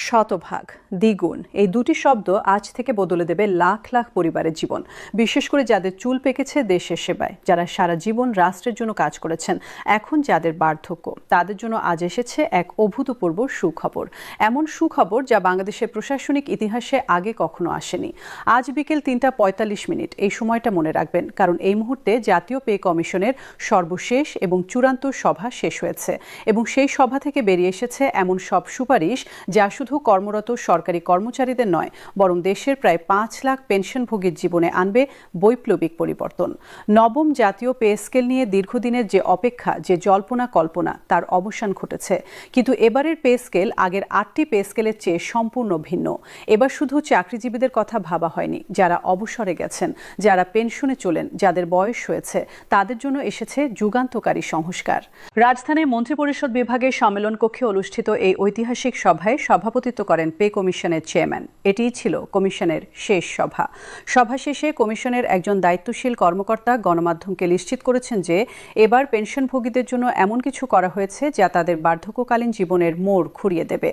শতভাগ, দ্বিগুণ এই দুটি শব্দ আজ থেকে বদলে দেবে লাখ লাখ পরিবারের জীবন, বিশেষ করে যাদের চুল পেকেছে দেশের সেবায়, যারা সারা জীবন রাষ্ট্রের জন্য কাজ করেছেন। এখন যাদের বার্ধক্য, তাদের জন্য আজ এসেছে এক অভূতপূর্ব সুখবর। এমন সুখবর যা বাংলাদেশের প্রশাসনিক ইতিহাসে আগে কখনো আসেনি। আজ বিকেল ৩:৪৫ এই সময়টা মনে রাখবেন, কারণ এই মুহূর্তে জাতীয় পে কমিশনের সর্বশেষ এবং চূড়ান্ত সভা শেষ হয়েছে এবং সেই সভা থেকে বেরিয়ে এসেছে এমন সব সুপারিশ যা শুধু কর্মরত সরকারি কর্মচারীদের নয়, বরং দেশের প্রায় ৫ লাখ পেনশনভোগীর জীবনে আনবে বৈপ্লবিক পরিবর্তন। নবম জাতীয় পে স্কেল নিয়ে দীর্ঘদিনের যে অপেক্ষা, যে জল্পনা কল্পনা, তার অবসান ঘটেছে। কিন্তু এবারের পে স্কেল আগের ৮টি পে স্কেলের চেয়ে সম্পূর্ণ ভিন্ন। এবার শুধু চাকরিজীবীদের কথা ভাবা হয়নি, যারা অবসরে গেছেন, যারা পেনশনে চলেন, যাদের বয়স হয়েছে, তাদের জন্য এসেছে যুগান্তকারী সংস্কার। রাজধানীর মন্ত্রিপরিষদ বিভাগের সম্মেলন কক্ষে অনুষ্ঠিত এই ঐতিহাসিক সভায় সভাপতিত্ব করেন পে কমিশনের চেয়ারম্যান। এটিই ছিল কমিশনের শেষ সভা। সভা শেষে কমিশনের একজন দায়িত্বশীল কর্মকর্তা গণমাধ্যমকে নিশ্চিত করেছেন যে এবার পেনশনভোগীদের জন্য এমন কিছু করা হয়েছে যা তাদের বার্ধক্যকালীন জীবনের মোড় ঘুরিয়ে দেবে।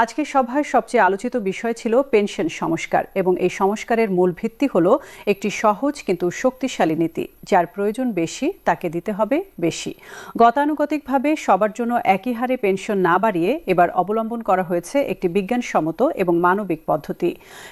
আজকের সভায় সবচেয়ে আলোচিত বিষয় ছিল পেনশন সংস্কার, এবং এই সংস্কারের মূল ভিত্তি হল একটি সহজ কিন্তু শক্তিশালী নীতি। যার প্রয়োজন বেশি, তাকে দিতে হবে বেশি। গতানুগতিকভাবে সবার জন্য একই হারে পেনশন না বাড়িয়ে এবার অবলম্বন করা হয়েছে একটি বিজ্ঞানসম্মত এবং মানবিক পদ্ধতি।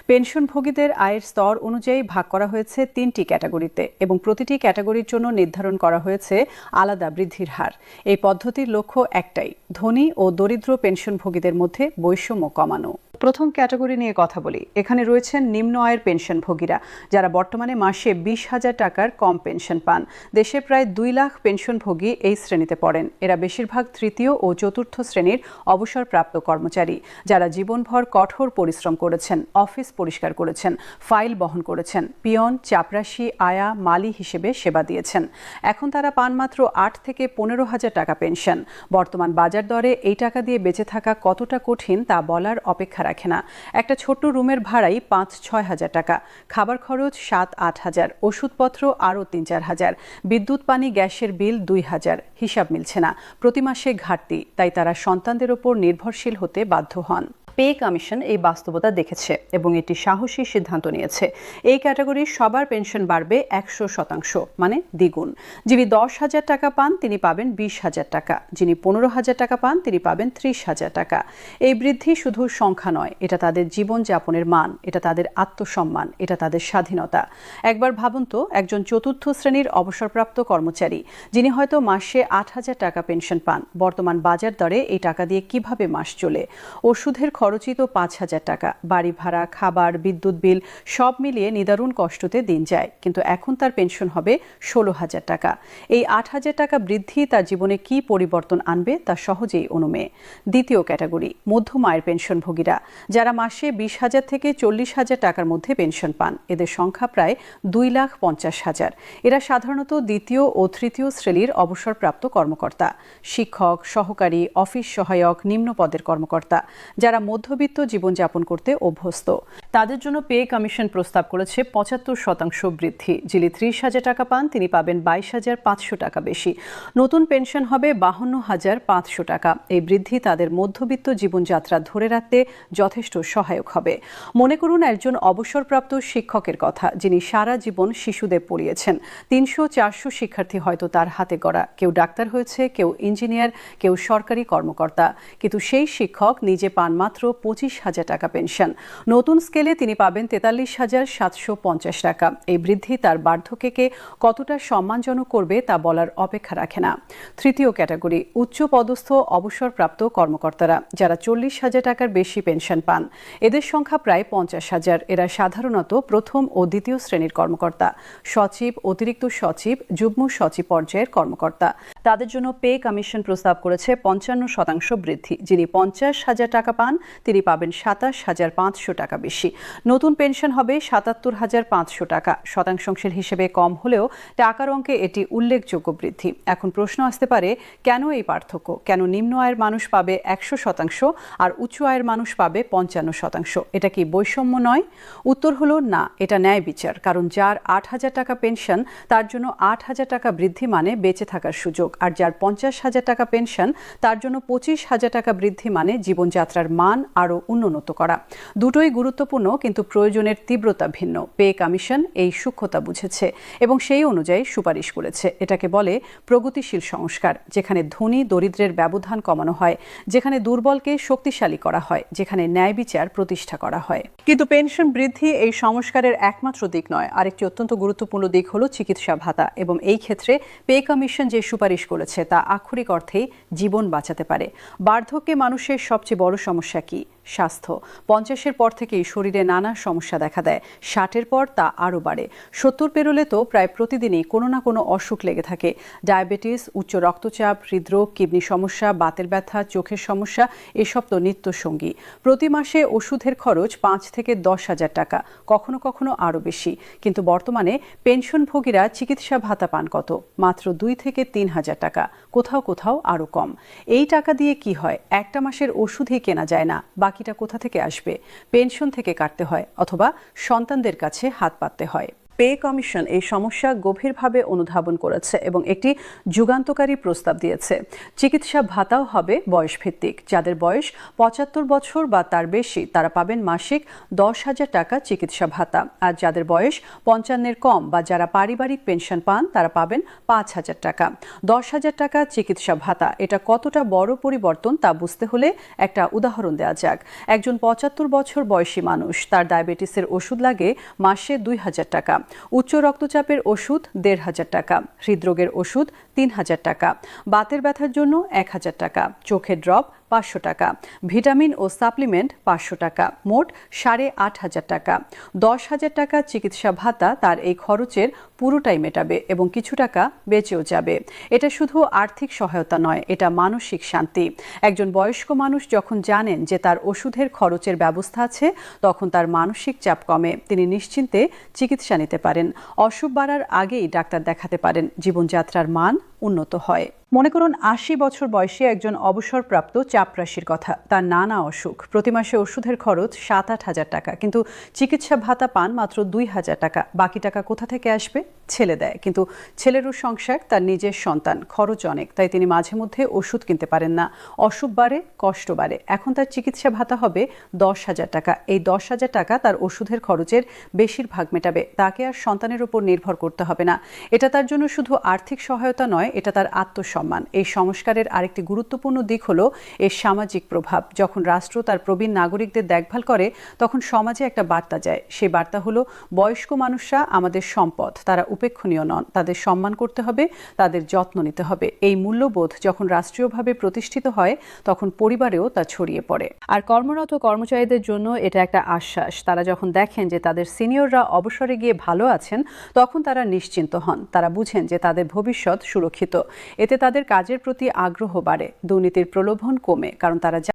পেনশনভোগীদের আয়ের স্তর অনুযায়ী ভাগ করা হয়েছে ৩টি ক্যাটাগরিতে এবং প্রতিটি ক্যাটাগরির জন্য নির্ধারণ করা হয়েছে আলাদা বৃদ্ধির হার। এই পদ্ধতির লক্ষ্য একটাই, ধনী ও দরিদ্র পেনশনভোগীদের মধ্যে বৈষম্য কমানো। প্রথম ক্যাটাগরি নিয়ে কথা বলি। এখানে রয়েছেন নিম্ন আয়ের পেনশনভোগীরা, যারা বর্তমানে মাসে ২০,০০০ টাকার কম পেনশন পান। দেশে প্রায় ২ লাখ পেনশনভোগী এই শ্রেণীতে পড়েন। এরা বেশিরভাগ তৃতীয় ও চতুর্থ শ্রেণীর অবসরপ্রাপ্ত কর্মচারী, যারা জীবনভর কঠোর পরিশ্রম করেছেন, অফিস পরিষ্কার করেছেন, ফাইল বহন করেছেন, পিয়ন, চাপরাশি, আয়া, মালি হিসেবে সেবা দিয়েছেন। এখন তারা পান মাত্র ৮ থেকে ১৫,০০০ টাকা পেনশন। বর্তমান বাজার দরে এই টাকা দিয়ে বেঁচে থাকা কতটা কঠিন তা বলার অপেক্ষা রাখে না। একটা ছোট্ট রুমের ভাড়াই ৫-৬ হাজার টাকা, খাবার খরচ ৭-৮ হাজার, ওষুধপত্র আরও ৩-৪ হাজার, বিদ্যুৎ পানি গ্যাসের বিল ২,০০০। হিসাব মিলছে না, প্রতি মাসে ঘাটতি, তাই তারা সন্তানদের ওপর নির্ভরশীল হতে বাধ্য হন। পে কমিশন এই বাস্তবতা দেখেছে এবং এটি সাহসী সিদ্ধান্ত নিয়েছে। এই ক্যাটাগরির সবার পেনশন বাড়বে ১০০%, মানে দ্বিগুণ। যিনি ১০,০০০ টাকা পান তিনি পাবেন ২০,০০০ টাকা, যিনি ১৫,০০০ টাকা পান তিনি পাবেন ৩০,০০০ টাকা। এই বৃদ্ধি শুধু সংখ্যা নয়, এটা তাদের জীবনযাপনের মান, এটা তাদের আত্মসম্মান, এটা তাদের স্বাধীনতা। একবার ভাবুন তো, একজন চতুর্থ শ্রেণীর অবসরপ্রাপ্ত কর্মচারী, যিনি হয়তো মাসে ৮,০০০ টাকা পেনশন পান, বর্তমান বাজার দরে এই টাকা দিয়ে কিভাবে মাস চলে? ওষুধের খরচই তো ৫,০০০ টাকা, বাড়ি ভাড়া, খাবার, বিদ্যুৎ বিল সব মিলিয়ে নিদারুণ কষ্টতে দিন যায়। কিন্তু এখন তার পেনশন হবে ১৬,০০০ টাকা। এই ৮,০০০ টাকা বৃদ্ধি তার জীবনে কি পরিবর্তন আনবে তা সহজেই অনুমেয়। দ্বিতীয় ক্যাটাগরি, মধ্যম আয়ের পেনশনভোগীরা, যারা মাসে ২০,০০০ থেকে ৪০,০০০ টাকার মধ্যে পেনশন পান। এদের সংখ্যা প্রায় ২,৫০,০০০। এরা সাধারণত দ্বিতীয় ও তৃতীয় শ্রেণীর অবসরপ্রাপ্ত কর্মকর্তা, শিক্ষক, সহকারী, অফিস সহায়ক, নিম্ন পদের কর্মকর্তা, যারা মধ্যবিত্ত জীবনযাপন করতে অভ্যস্ত। তাদের জন্য পে কমিশন প্রস্তাব করেছে ৭৫% বৃদ্ধি। যিনি ৩০,০০০ টাকা পান তিনি পাবেন ২২,৫০০ টাকা বেশি। নতুন পেনশন হবে ৫২,৫০০ টাকা। এই বৃদ্ধি তাদের মধ্যবিত্ত জীবনযাত্রা ধরে রাখতে যথেষ্ট সহায়ক হবে। মনে করুন একজন অবসরপ্রাপ্ত শিক্ষকের কথা, যিনি সারা জীবন শিশুদের পড়িয়েছেন। ৩০০-৪০০ শিক্ষার্থী হয়তো তার হাতে গড়া। কেউ ডাক্তার হয়েছে, কেউ ইঞ্জিনিয়ার, কেউ সরকারি কর্মকর্তা। কিন্তু সেই শিক্ষক নিজে পান মাত্র ২৫,০০০ টাকা পেনশন। নতুন স্কেলে তিনি পাবেন ৪৩,৭৫০ টাকা। এই বৃদ্ধি তার বার্ধক্যকে কতটা সম্মানজনক করবে তা বলার অপেক্ষা রাখে না। তৃতীয় ক্যাটাগরি, উচ্চ পদস্থ অবসরপ্রাপ্ত কর্মকর্তারা, যারা ৪০,০০০ টাকার বেশি পেনশন পান। এদের সংখ্যা প্রায় ৫০,০০০। এরা সাধারণত প্রথম ও দ্বিতীয় শ্রেণীর কর্মকর্তা, সচিব, অতিরিক্ত সচিব, যুগ্ম সচিব পর্যায়ের কর্মকর্তা। তাদের জন্য পে কমিশন প্রস্তাব করেছে ৫৫% বৃদ্ধি। যিনি ৫০,০০০ টাকা পান তিনি পাবেন ২৭,৫০০ টাকা বেশি। নতুন পেনশন হবে ৭৭,৫০০ টাকা। শতাংশের হিসেবে কম হলেও টাকার অঙ্কে এটি উল্লেখযোগ্য বৃদ্ধি। এখন প্রশ্ন আসতে পারে, কেন এই পার্থক্য? কেন নিম্ন আয়ের মানুষ পাবে ১০০% আর উচ্চ আয়ের মানুষ পাবে ৫৫%? এটা কি বৈষম্য নয়? উত্তর হলো না, এটা ন্যায় বিচার। কারণ যার ৮,০০০ টাকা পেনশন, তার জন্য ৮,০০০ টাকা বৃদ্ধি মানে বেঁচে থাকার সুযোগ। আর যার ৫০,০০০ টাকা পেনশন, তার জন্য ২৫,০০০ টাকা বৃদ্ধি মানে জীবনযাত্রার মান মান আরও উন্নত করা। দুটোই গুরুত্বপূর্ণ, কিন্তু প্রয়োজনের তীব্রতা ভিন্ন। পে কমিশন এই সূক্ষ্মতা বুঝেছে এবং সেই অনুযায়ী সুপারিশ করেছে। এটাকে বলে প্রগতিশীল সংস্কার, যেখানে ধনী দরিদ্রের ব্যবধান কমানো হয়, যেখানে দুর্বলকে শক্তিশালী করা হয়, যেখানে ন্যায় বিচার প্রতিষ্ঠা করা হয়। কিন্তু পেনশন বৃদ্ধি এই সংস্কারের একমাত্র দিক নয়। আরেকটি অত্যন্ত গুরুত্বপূর্ণ দিক হলো চিকিৎসা ভাতা, এবং এই ক্ষেত্রে পে কমিশন যে সুপারিশ করেছে তা আক্ষরিক অর্থেই জীবন বাঁচাতে পারে। বার্ধক্যে মানুষের সবচেয়ে বড় সমস্যা কি? স্বাস্থ্য। 50-এর পর থেকেই শরীরে নানা সমস্যা দেখা দেয়, 60-এর পর তা আরও বাড়ে। 70 পেরোলে তো প্রায় প্রতিদিনই কোনো না কোনো অসুখ লেগে থাকে। ডায়াবেটিস, উচ্চ রক্তচাপ, হৃদরোগ, কিডনি সমস্যা, বাতের ব্যথা, চোখের সমস্যা, এসব তো নিত্যসঙ্গী। প্রতি মাসে ওষুধের খরচ 5 থেকে 10,000 টাকা, কখনো কখনো আরও বেশি। কিন্তু বর্তমানে পেনশনভোগীরা চিকিৎসা ভাতা পান কত? মাত্র 2 থেকে 3,000 টাকা, কোথাও কোথাও আরও কম। এই টাকা দিয়ে কি হয়? একটা মাসের ওষুধই কেনা যায় না, বাকিটা কোথা থেকে আসবে? পেনশন থেকে কাটতে হয়, অথবা সন্তানদের কাছে হাত পাততে হয়। পে কমিশন এই সমস্যা গভীরভাবে অনুধাবন করেছে এবং একটি যুগান্তকারী প্রস্তাব দিয়েছে। চিকিৎসা ভাতাও হবে বয়সভিত্তিক। যাদের বয়স 75 বছর বা তার বেশি তারা পাবেন মাসিক 10,000 টাকা চিকিৎসা ভাতা, আর যাদের বয়স 55-এর কম বা যারা পারিবারিক পেনশন পান তারা পাবেন 5,000 টাকা। 10,000 টাকা চিকিৎসা ভাতা, এটা কতটা বড় পরিবর্তন তা বুঝতে হলে একটা উদাহরণ দেওয়া যাক। একজন 75 বছর বয়সী মানুষ, তার ডায়াবেটিসের ওষুধ লাগে মাসে 2,000 টাকা, উচ্চ রক্তচাপের ওষুধ 1,500 টাকা, হৃদরোগের ওষুধ 3,000 টাকা, বাতের ব্যথার জন্য 1,000 টাকা, চোখের ড্রপ 500 টাকা, ভিটামিন ও সাপ্লিমেন্ট 500 টাকা, মোট 8,500 টাকা। 10,000 টাকা চিকিৎসা ভাতা তার এই খরচের পুরোটাই মেটাবে এবং কিছু টাকা বেঁচেও যাবে। এটা শুধু আর্থিক সহায়তা নয়, এটা মানসিক শান্তি। একজন বয়স্ক মানুষ যখন জানেন যে তার ওষুধের খরচের ব্যবস্থা আছে, তখন তার মানসিক চাপ কমে, তিনি নিশ্চিন্তে চিকিৎসা নিতে পারেন, অসুখ বাড়ার আগেই ডাক্তার দেখাতে পারেন, জীবনযাত্রার মান উন্নত হয়। মনে করুন 80 বছর বয়সী একজন অবসরপ্রাপ্ত চাপরাশির কথা। তার নানা অসুখ, প্রতি মাসে ওষুধের খরচ 7-8 হাজার টাকা, কিন্তু চিকিৎসা ভাতা পান মাত্র 2,000 টাকা। বাকি টাকা কোথা থেকে আসবে? ছেলে দেয়, কিন্তু ছেলেরও সংসার, তার নিজের সন্তান, খরচ অনেক, তাই তিনি মাঝে মধ্যে ওষুধ কিনতে পারেন না। অসুখ বাড়ে, কষ্ট বাড়ে। এখন তার চিকিৎসা ভাতা হবে 10,000 টাকা। এই 10,000 টাকা তার ওষুধের খরচের বেশিরভাগ মেটাবে, তাকে আর সন্তানের উপর নির্ভর করতে হবে না। এটা তার জন্য শুধু আর্থিক সহায়তা নয়, এটা তার আত্মসম্মান। এই সংস্কারের আরেকটি গুরুত্বপূর্ণ দিক হলো এর সামাজিক প্রভাব। যখন রাষ্ট্র তার প্রবীণ নাগরিকদের দেখভাল করে, তখন সমাজে একটা বার্তা যায়। সেই বার্তা হলো বয়স্ক মানুষরা আমাদের সম্পদ, তারা উপেক্ষণীয় নন, তাদের সম্মান করতে হবে, তাদের যত্ন নিতে হবে। এই মূল্যবোধ যখন রাষ্ট্রীয়ভাবে প্রতিষ্ঠিত হয়, তখন পরিবারেও তা ছড়িয়ে পড়ে। আর কর্মরত কর্মচারীদের জন্য এটা একটা আশ্বাস। তারা যখন দেখেন যে তাদের সিনিয়ররা অবসরে গিয়ে ভালো আছেন, তখন তারা নিশ্চিন্ত হন। তারা বুঝেন যে তাদের ভবিষ্যৎ সুরক্ষিত। এতে তাদের কাজের প্রতি আগ্রহ বাড়ে, দুর্নীতির প্রলোভন কমে, কারণ তারা